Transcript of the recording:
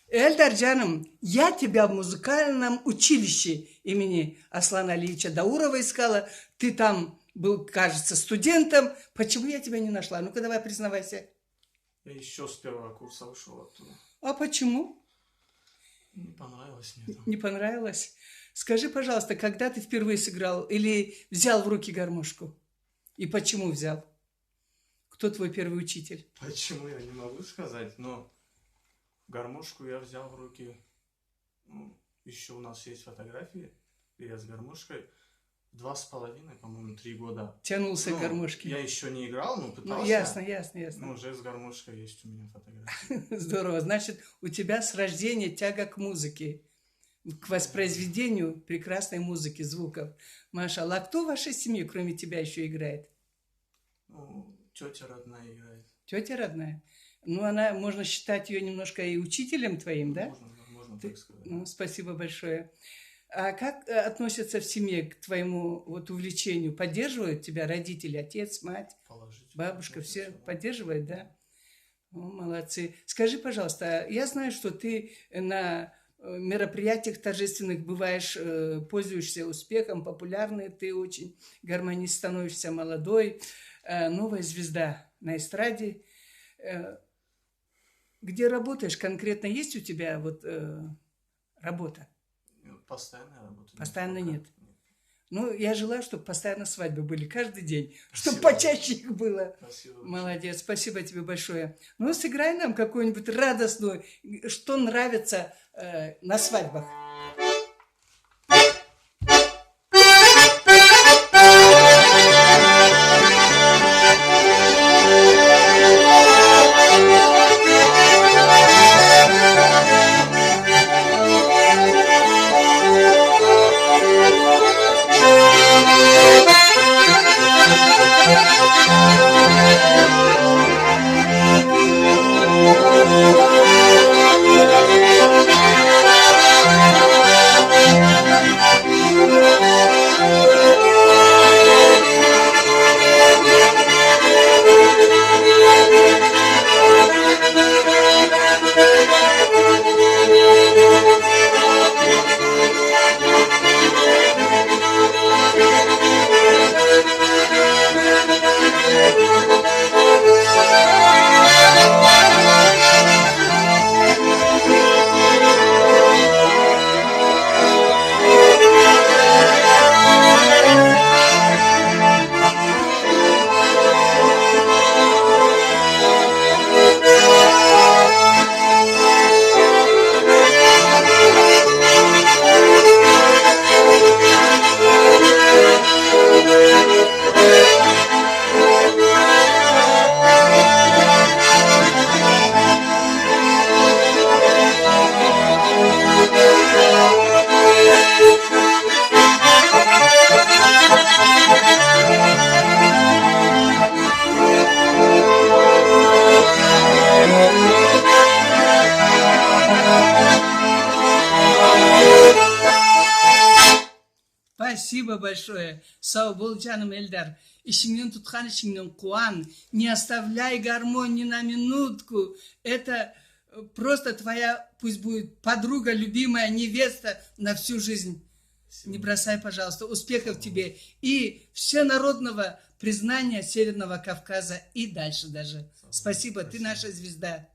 Эльдар Джаном, я тебя в музыкальном училище имени Аслана Алиевича Даурова искала. Ты там был, кажется, студентом. Почему я тебя не нашла? Ну-ка, давай признавайся. Я еще с первого курса ушел оттуда. А почему? Не понравилось мне там. Не понравилось? Скажи, пожалуйста, когда ты впервые сыграл или взял в руки гармошку? И почему взял? Кто твой первый учитель? Почему, я не могу сказать, но гармошку я взял в руки. Ну, еще у нас есть фотографии, где я с гармошкой 2,5, по-моему, 3 года. Тянулся к Ну, гармошке. Я еще не играл, но пытался. Ну, ясно. Но уже с гармошкой есть у меня фотографии. Здорово. Значит, у тебя с рождения тяга к музыке, к воспроизведению прекрасной музыки, звуков. Машаллах. А кто в вашей семье, кроме тебя, еще играет? Ну, тетя родная играет. Тетя родная? Ну, она, можно считать ее немножко и учителем твоим, да? Можно так сказать. Ну, спасибо большое. А как относятся в семье к твоему вот увлечению? Поддерживают тебя родители, отец, мать, бабушка? Все поддерживают, да? О, молодцы. Скажи, пожалуйста, я знаю, что ты на мероприятиях торжественных бываешь, пользуешься успехом, популярный, ты очень гармонист, становишься молодой, новая звезда на эстраде. Где работаешь конкретно? Есть у тебя вот работа? Постоянная работа. Постоянно нет. Ну, я желаю, чтобы постоянно свадьбы были каждый день, Спасибо. чтобы почаще их было. Спасибо. Молодец, спасибо тебе большое. Ну, сыграй нам какую-нибудь радостную, что нравится на свадьбах. Спасибо большое. Сау бол, жаным Эльдар. Ишіңнен тұтқан ишіңнен қуан. Не оставляй гармонь ни на минутку. Это просто твоя, пусть будет подруга, любимая невеста на всю жизнь. Не бросай, пожалуйста. Успехов тебе. И всенародного признания Северного Кавказа и дальше даже. Спасибо, ты наша звезда.